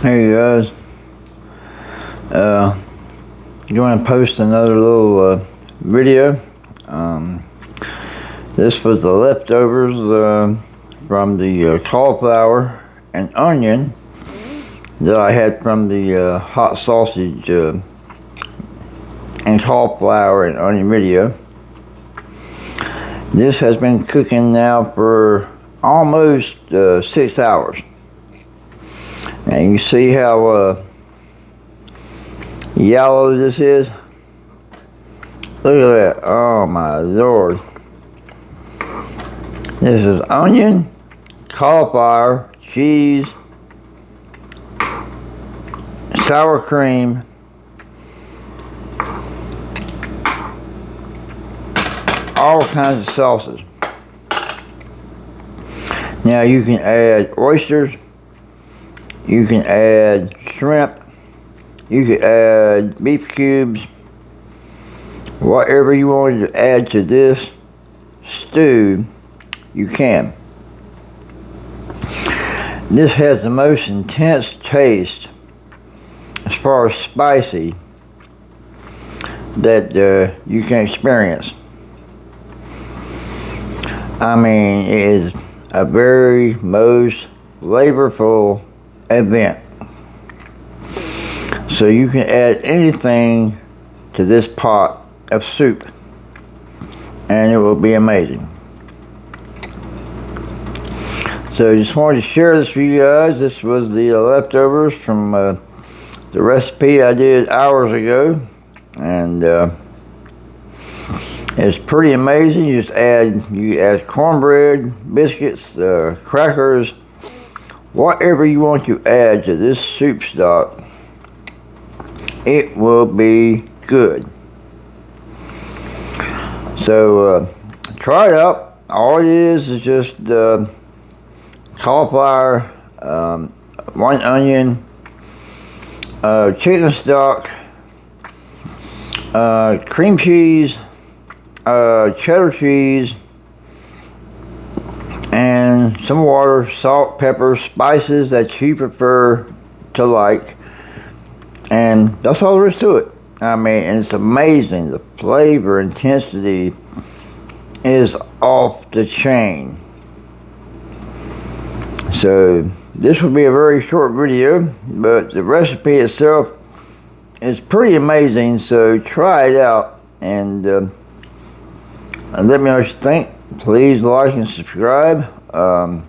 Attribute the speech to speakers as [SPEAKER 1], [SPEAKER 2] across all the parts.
[SPEAKER 1] Hey guys, going to post another little video. This was the leftovers from the cauliflower and onion that I had from the hot sausage and cauliflower and onion video. This has been cooking now for almost 6 hours. And you see how yellow this is? Look at that. Oh my Lord. This is onion, cauliflower, cheese, sour cream, all kinds of sauces. Now you can add oysters. You can add shrimp, you can add beef cubes, whatever you want to add to this stew, you can. This has the most intense taste as far as spicy that you can experience. I mean, it is a very most flavorful event. So you can add anything to this pot of soup and it will be amazing. So I just wanted to share this with you guys. This was the leftovers from the recipe I did hours ago, and it's pretty amazing. You add cornbread, biscuits, crackers, whatever you want to add to this soup stock, it will be good. So try it out. All it is just cauliflower, one onion, chicken stock, cream cheese, cheddar cheese, and some water, salt, pepper, spices that you prefer to like, and that's all there is to it. I mean, and it's amazing. The flavor intensity is off the chain. So this will be a very short video, but the recipe itself is pretty amazing. So try it out and let me know what you think. Please like and subscribe, and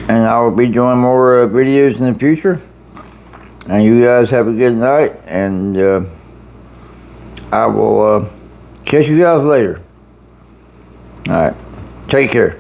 [SPEAKER 1] I will be doing more videos in the future. And you guys have a good night, and I will catch you guys later. Alright, take care.